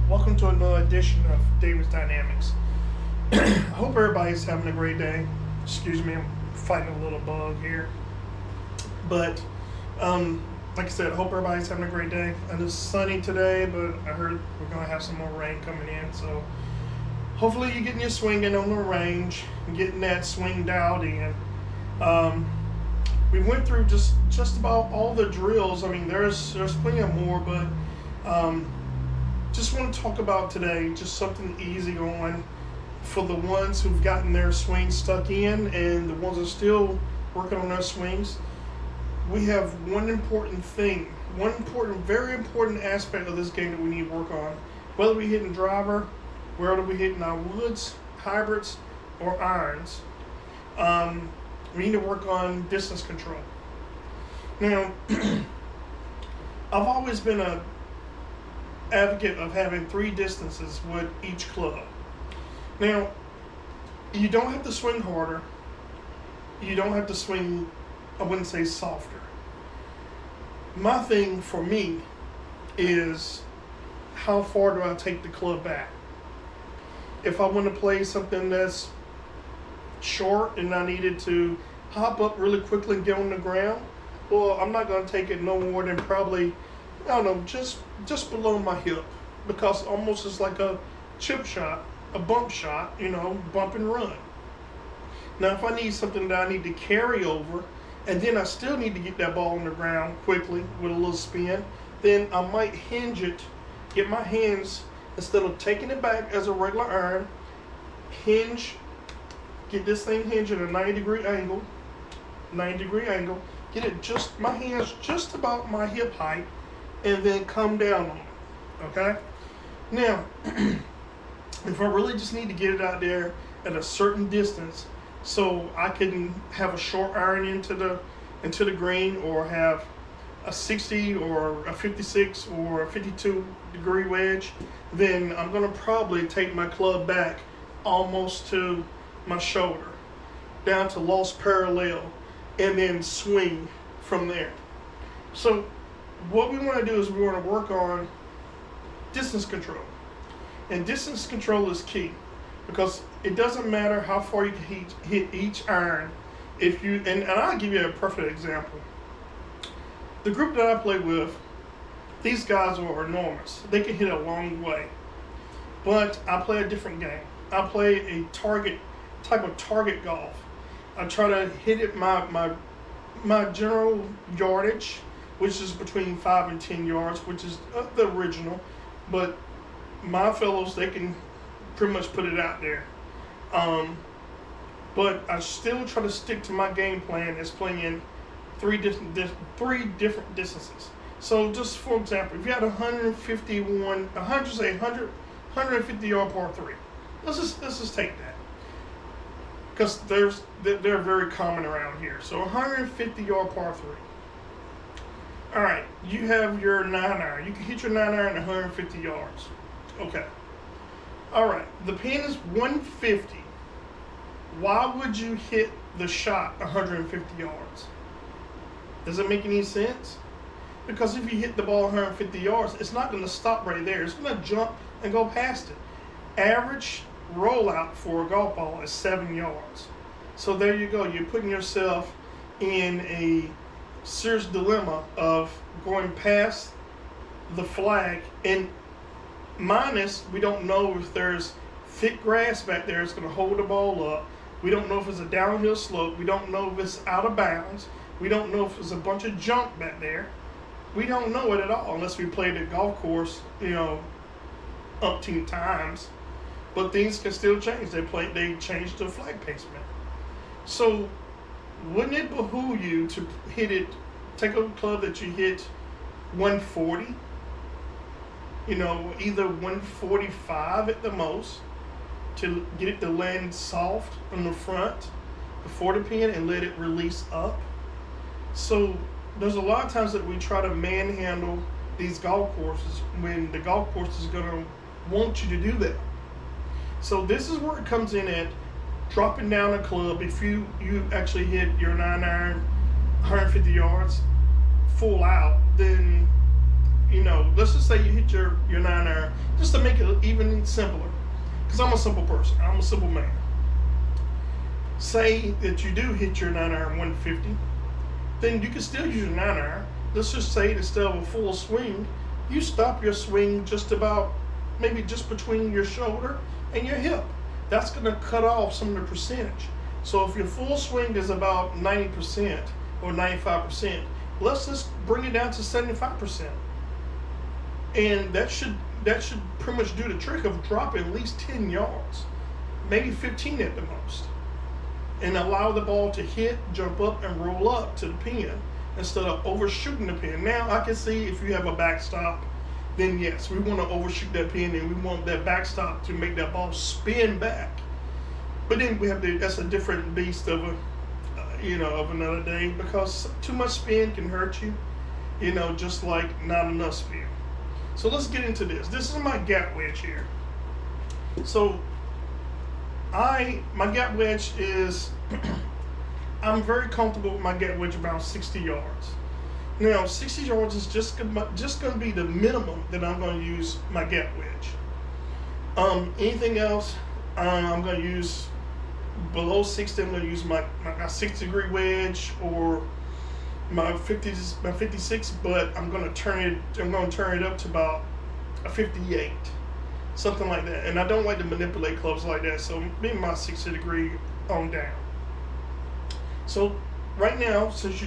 Welcome to another edition of Davis Dynamics. I hope everybody's having a great day. Excuse me, I'm fighting a little bug here. But, like I said, I hope everybody's having a great day. And it's sunny today, but I heard we're going to have some more rain coming in. So hopefully you're getting your swing in on the range and getting that swing dialed in. We went through just about all the drills. I mean, there's plenty of more, but just want to talk about today just something easy on for the ones who've gotten their swing stuck in and the ones that are still working on their swings. We have one important thing, very important aspect of this game that we need to work on. Whether we're hitting driver, whether we're hitting our woods, hybrids, or irons, we need to work on distance control. Now, I've always been a advocate of having 3 distances with each club. Now, you don't have to swing harder. You don't have to swing, I wouldn't say softer. My thing for me is how far do I take the club back? If I want to play something that's short and I needed to hop up really quickly and get on the ground, well, I'm not going to take it no more than probably, I don't know, just below my hip, because almost it's like a chip shot, a bump shot, bump and run. Now, if I need something that I need to carry over, and then I still need to get that ball on the ground quickly with a little spin, then I might hinge it, get my hands, instead of taking it back as a regular iron, hinge, get this thing hinged at a 90-degree angle, get it my hands just about my hip height, and then come down on it, okay? Now, if I really just need to get it out there at a certain distance so I can have a short iron into the green, or have a 60 or a 56 or a 52-degree wedge, then I'm going to probably take my club back almost to my shoulder, down to lost parallel, and then swing from there. So what we want to do is we want to work on distance control. And distance control is key, because it doesn't matter how far you can hit each iron. And I'll give you a perfect example. The group that I play with, these guys are enormous. They can hit a long way. But I play a different game. I play a type of target golf. I try to hit it my general yardage, which is between 5 and 10 yards, which is the original. But my fellows, they can pretty much put it out there. But I still try to stick to my game plan as playing 3 different distances. So just for example, if you had 150 yard par 3, let's just take that, because they're very common around here. So 150 yard par 3. All right, you have your 9 iron. You can hit your 9 iron at 150 yards. Okay. All right, the pin is 150. Why would you hit the shot 150 yards? Does it make any sense? Because if you hit the ball 150 yards, it's not going to stop right there. It's going to jump and go past it. Average rollout for a golf ball is 7 yards. So there you go. You're putting yourself in a serious dilemma of going past the flag, and minus, we don't know if there's thick grass back there that's going to hold the ball up. We don't know if it's a downhill slope. We don't know if it's out of bounds. We don't know if there's a bunch of junk back there. We don't know it at all unless we played the golf course, umpteen times. But things can still change. They changed the flag placement. So wouldn't it behoove you to take a club that you hit 140, either 145 at the most, to get it to land soft on the front before the pin and let it release up? So there's a lot of times that we try to manhandle these golf courses when the golf course is going to want you to do that. So this is where it comes in at dropping down a club. If you actually hit your 9 iron 150 yards full out, then let's just say you hit your 9 iron. just to make it even simpler, because I'm a simple person. I'm a simple man. Say that you do hit your 9-iron 150, then you can still use your 9-iron. Let's just say instead of a full swing, you stop your swing just about, maybe just between your shoulder and your hip. That's going to cut off some of the percentage. So if your full swing is about 90% or 95%, let's just bring it down to 75%. And that should pretty much do the trick of dropping at least 10 yards, maybe 15 at the most, and allow the ball to hit, jump up, and roll up to the pin instead of overshooting the pin. Now I can see if you have a backstop, then yes, we want to overshoot that pin and we want that backstop to make that ball spin back. But then we have that's a different beast of of another day, because too much spin can hurt you, just like not enough spin. So let's get into this. This is my gap wedge here. So my gap wedge is, I'm very comfortable with my gap wedge around 60 yards. Now, 60 yards is just going to be the minimum that I'm going to use my gap wedge. Anything else, I'm going to use below 60. I'm going to use my 60-degree wedge or my 56, but I'm going to turn it up to about a 58, something like that. And I don't like to manipulate clubs like that, so maybe my 60-degree on down. So right now, since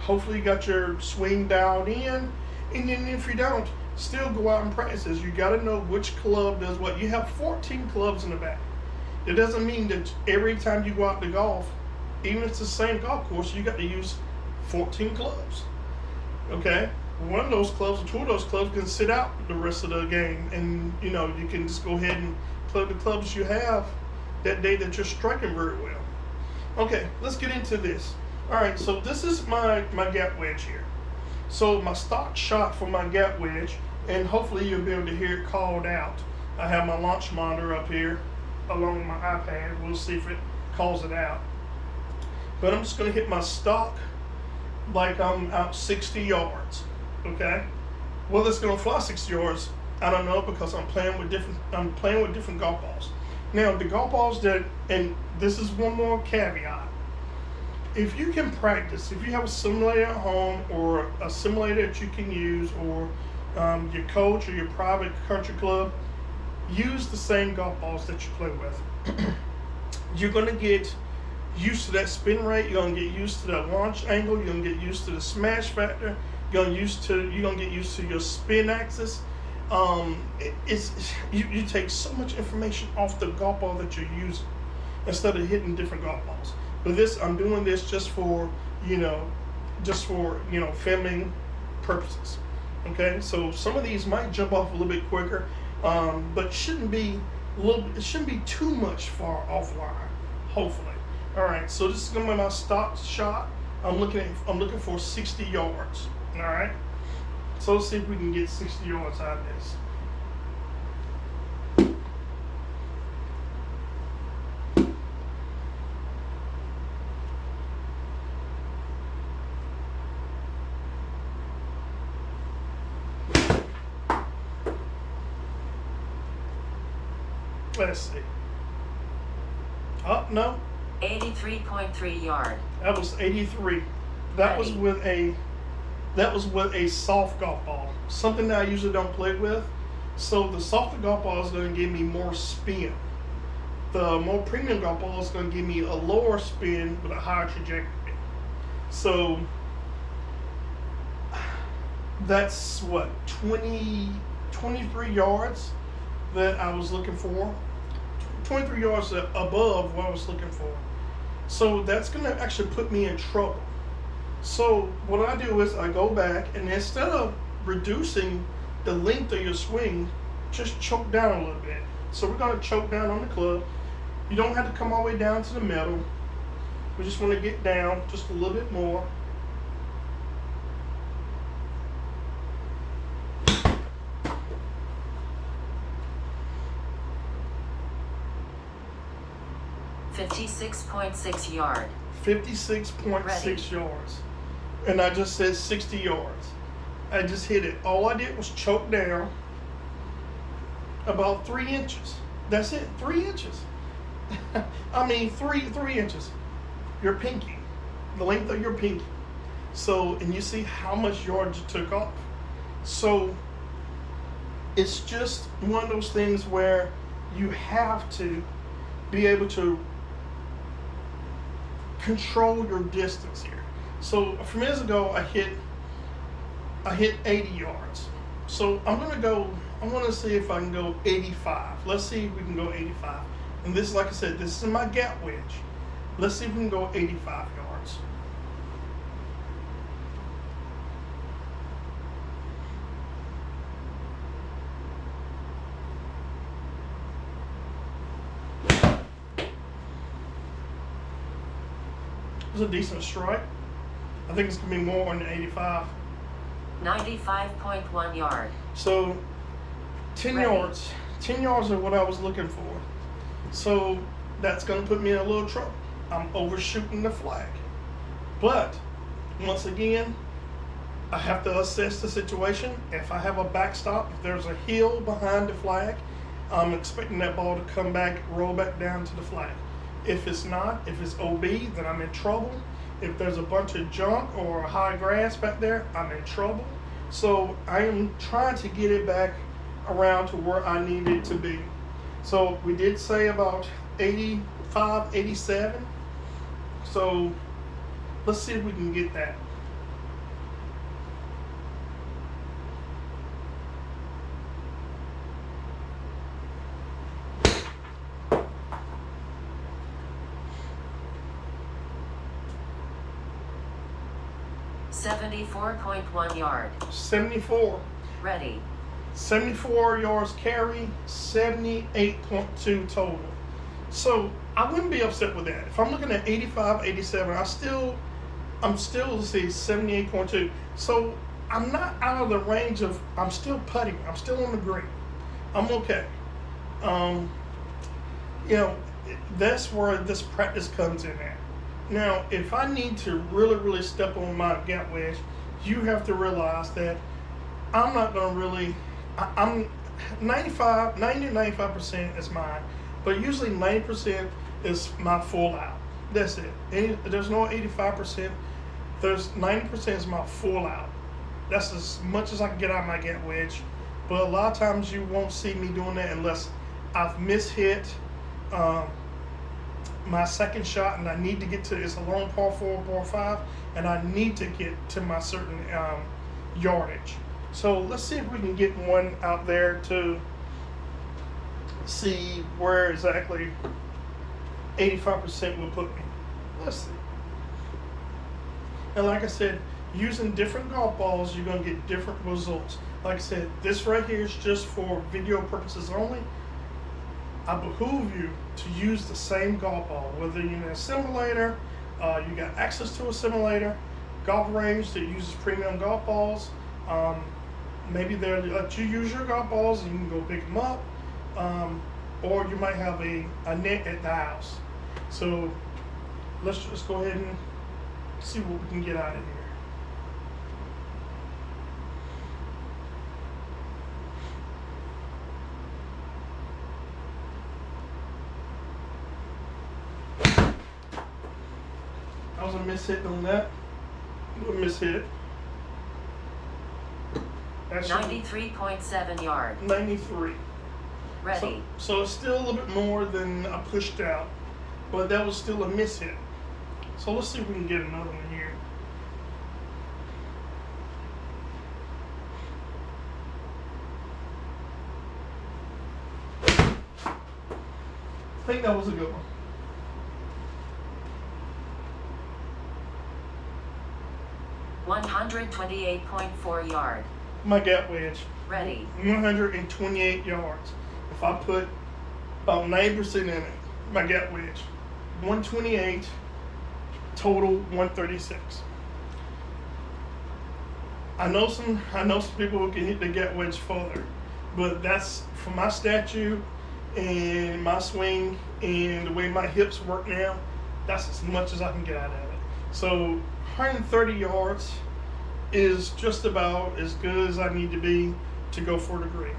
hopefully you got your swing dialed in, and then if you don't, still go out and practice. You got to know which club does what. You have 14 clubs in the bag. It doesn't mean that every time you go out to golf, even if it's the same golf course, you got to use 14 clubs. Okay? One of those clubs or two of those clubs can sit out the rest of the game, and you can just go ahead and play the clubs you have that day that you're striking very well. Okay, let's get into this. Alright, so this is my gap wedge here. So my stock shot for my gap wedge, and hopefully you'll be able to hear it called out. I have my launch monitor up here along with my iPad. We'll see if it calls it out. But I'm just going to hit my stock like I'm out 60 yards. Okay? Well, it's going to fly 60 yards. I don't know, because I'm playing with different golf balls. Now, the golf balls and this is one more caveat. If you can practice, if you have a simulator at home or a simulator that you can use, or your coach or your private country club, use the same golf balls that you play with. You're going to get used to that spin rate. You're going to get used to that launch angle. You're going to get used to the smash factor. You're going to get used to your spin axis. You take so much information off the golf ball that you're using instead of hitting different golf balls. But I'm doing this just for filming purposes. Okay, so some of these might jump off a little bit quicker, but it shouldn't be too much far offline. Hopefully. All right, so this is gonna be my stock shot. I'm looking for 60 yards. All right. So let's see if we can get 60 yards out of this. Let's see. Oh, no. 83.3 yard. That was 83. That was with a soft golf ball, something that I usually don't play with. So the softer golf ball is going to give me more spin. The more premium golf ball is going to give me a lower spin with a higher trajectory. So that's what, 23 yards that I was looking for. 23 yards above what I was looking for. So that's going to actually put me in trouble. So what I do is I go back, and instead of reducing the length of your swing, just choke down a little bit. So we're going to choke down on the club. You don't have to come all the way down to the middle. We just want to get down just a little bit more. .6 yard. 56.6 yards. And I just said 60 yards. I just hit it. All I did was choke down. about 3 inches. That's it, 3 inches. I mean, 3 inches. Your pinky, the length of your pinky. So, and you see how much yardage you took off. So, it's just one of those things where you have to be able to control your distance here. So, a few minutes ago, I hit 80 yards. So, I want to see if I can go 85. Let's see if we can go 85. And this, like I said, this is my gap wedge. Let's see if we can go 85 yards. It's a decent strike. I think it's going to be more than 85. 95.1 yard. So 10 Ready. yards. 10 yards are what I was looking for. So that's going to put me in a little trouble. I'm overshooting the flag. But once again, I have to assess the situation. If I have a backstop, if there's a hill behind the flag, I'm expecting that ball to come back, roll back down to the flag. If it's not, if it's OB, then I'm in trouble. If there's a bunch of junk or high grass back there, I'm in trouble. So I am trying to get it back around to where I need it to be. So we did say about 85, 87. So let's see if we can get that. $74.1 yard. 74. Ready. 74 yards carry, 78.2 total. So I wouldn't be upset with that. If I'm looking at 85, 87, I'm still see 78.2. So I'm not out of the range of, I'm still putting. I'm still on the green. I'm okay. That's where this practice comes in at. Now, if I need to really step on my gap wedge, you have to realize that I'm not going to really, I'm 90 to 95% is mine, but usually 90% is my full out. That's it. There's no 85%. There's 90% is my full out. That's as much as I can get out of my gap wedge. But a lot of times you won't see me doing that unless I've mishit my second shot, and I need to get to, it's a long par 4, par 5, and I need to get to my certain yardage. So let's see if we can get one out there to see where exactly 85% will put me. Let's see. And like I said, using different golf balls, you're going to get different results. Like I said, this right here is just for video purposes only. I behoove you to use the same golf ball, whether you're in a simulator, you got access to a simulator, golf range that uses premium golf balls. Maybe they'll let you use your golf balls and you can go pick them up, or you might have a net at the house. So let's just go ahead and see what we can get out of here. That was a mishit on that. A mishit. That's 93.7 yard. 93. Ready. So it's still a little bit more than I pushed out, but that was still a mishit. So let's see if we can get another one here. I think that was a good one. $128.4 yard. My gap wedge. Ready. 128 yards. If I put about 90% in it, my gap wedge. 128, total 136. I know some people who can hit the gap wedge further, but that's for my statute and my swing and the way my hips work now. That's as much as I can get out of it. So 130 yards is just about as good as I need to be to go for the green.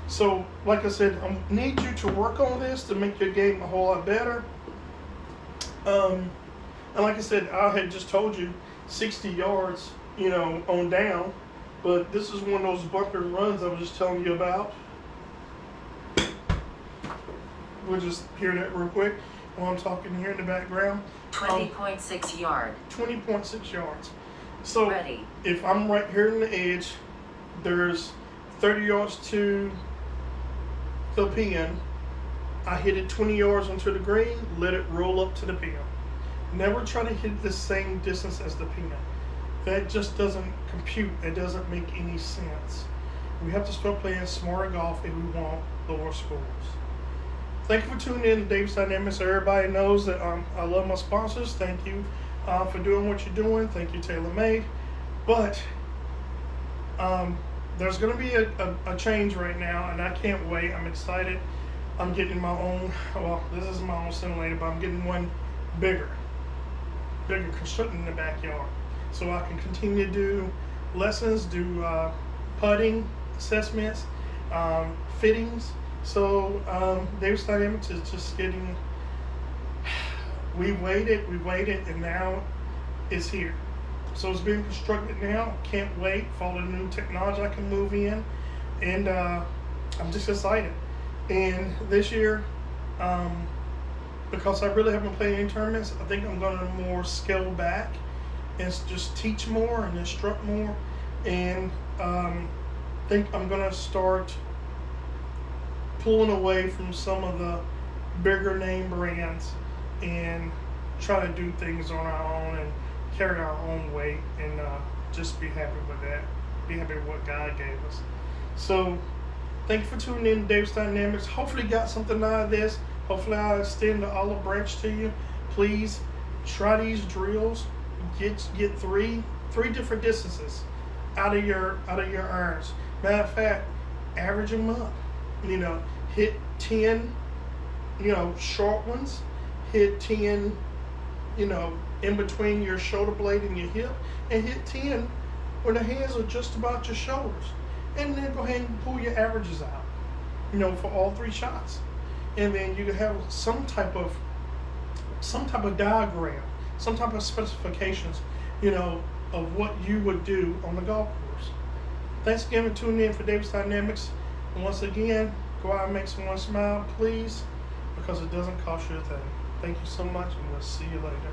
So, like I said, I need you to work on this to make your game a whole lot better. And like I said, I had just told you 60 yards, on down. But this is one of those bunker runs I was just telling you about. We'll just hear that real quick while I'm talking here in the background. 20.6 yard. 20.6 yards. So Ready. if I'm right here in the edge, there's 30 yards to the pin. I hit it 20 yards onto the green, let it roll up to the pin. Never try to hit the same distance as the pin. That just doesn't compute. It doesn't make any sense. We have to start playing smarter golf if we want lower scores. Thank you for tuning in to Davis Dynamics. Everybody knows that I love my sponsors. Thank you for doing what you're doing. Thank you, TaylorMade. But there's going to be a change right now, and I can't wait. I'm excited. I'm getting my own, well, this is my own simulator, but I'm getting one bigger, constructed in the backyard. So I can continue to do lessons, do putting, assessments, fittings. So Davis Dynamics is just getting, we waited, and now it's here. So it's being constructed now. Can't wait for all the new technology I can move in. And I'm just excited. And this year, because I really haven't played any tournaments, I think I'm going to more scale back and just teach more and instruct more. And think I'm going to start pulling away from some of the bigger name brands and try to do things on our own and carry our own weight and just be happy with that. Be happy with what God gave us. So thank you for tuning in to Davis Dynamics. Hopefully you got something out of this. Hopefully I extend the olive branch to you. Please try these drills. Get three different distances out of your irons. Matter of fact, average them up. Hit 10, short ones. Hit 10, in between your shoulder blade and your hip, and hit 10 when the hands are just about your shoulders. And then go ahead and pull your averages out, for all three shots. And then you can have some type of diagram, some type of specifications, of what you would do on the golf course. Thanks again for tuning in for Davis Dynamics. And once again, go out and make someone smile, please, because it doesn't cost you a thing. Thank you so much, and we'll see you later.